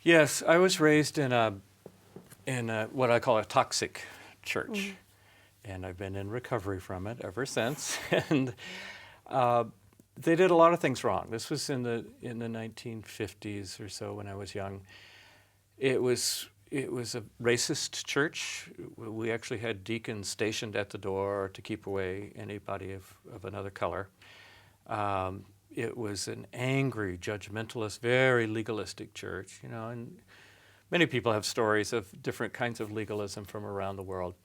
Yes, I was raised in a what I call a toxic church, and I've been in recovery from it ever since. And uh, they did a lot of things wrong. This was in the 1950s or so when I was young. It was a racist church. We actually had deacons stationed at the door to keep away anybody of another color. It was an angry, judgmentalist, very legalistic church, and many people have stories of different kinds of legalism from around the world.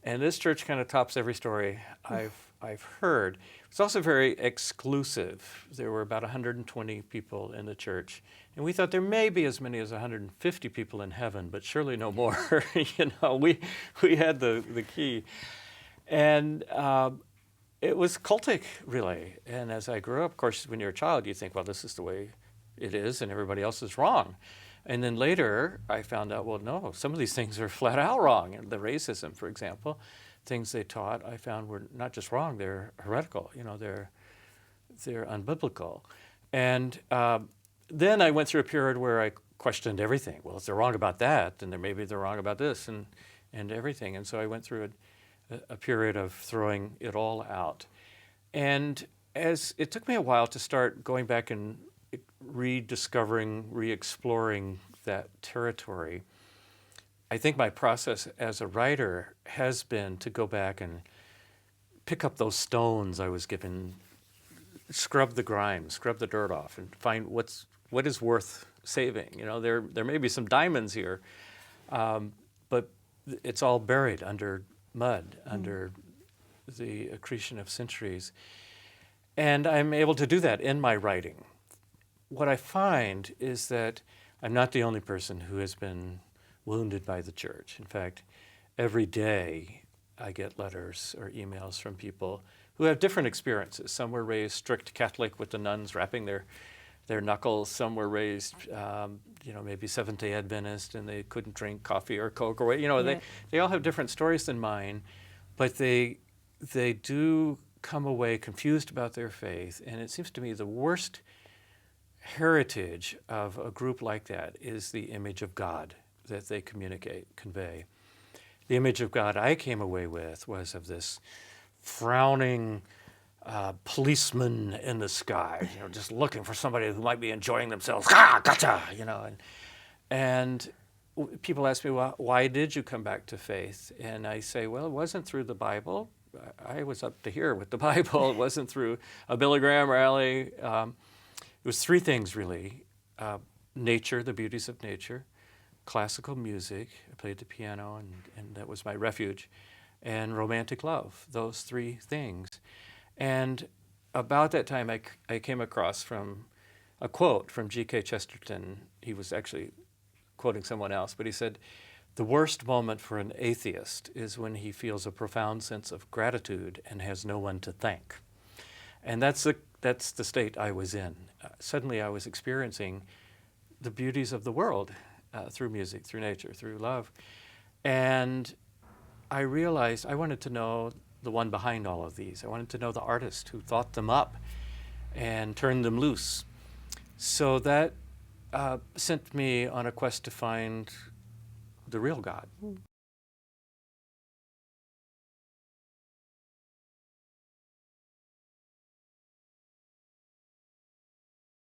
And this church kind of tops every story I've heard. It's also very exclusive. There were about 120 people in the church, and we thought there may be as many as 150 people in heaven, but surely no more. We had the key, and it was cultic, really. And as I grew up, of course, when you're a child, you think, well, this is the way it is, and everybody else is wrong. And then later, I found out, well, no, some of these things are flat out wrong. And the racism, for example, things they taught, I found were not just wrong, they're heretical. They're unbiblical. And then I went through a period where I questioned everything. Well, if they're wrong about that, then maybe they're wrong about this and everything. And so I went through a period of throwing it all out. And as it took me a while to start going back and rediscovering, re-exploring that territory, I think my process as a writer has been to go back and pick up those stones I was given, scrub the grime, scrub the dirt off, and find what is worth saving. There may be some diamonds here, but it's all buried under mud, under the accretion of centuries. And I'm able to do that in my writing. What I find is that I'm not the only person who has been wounded by the church. In fact, every day I get letters or emails from people who have different experiences. Some were raised strict Catholic with the nuns wrapping their knuckles. Some were raised, maybe Seventh-day Adventist, and they couldn't drink coffee or Coke or what. They all have different stories than mine, but they do come away confused about their faith. And it seems to me the worst heritage of a group like that is the image of God that they convey. The image of God I came away with was of this frowning policeman in the sky, just looking for somebody who might be enjoying themselves. Ah, gotcha, and people ask me, well, why did you come back to faith? And I say, well, it wasn't through the Bible. I was up to here with the Bible. It wasn't through a Billy Graham rally. It was three things, really. Nature, the beauties of nature, classical music, I played the piano, and that was my refuge, and romantic love, those three things. And about that time, I came across from a quote from G.K. Chesterton. He was actually quoting someone else, but he said, "The worst moment for an atheist is when he feels a profound sense of gratitude and has no one to thank." And that's the state I was in. Suddenly I was experiencing the beauties of the world through music, through nature, through love. And I realized I wanted to know the one behind all of these. I wanted to know the artist who thought them up and turned them loose. So that sent me on a quest to find the real God.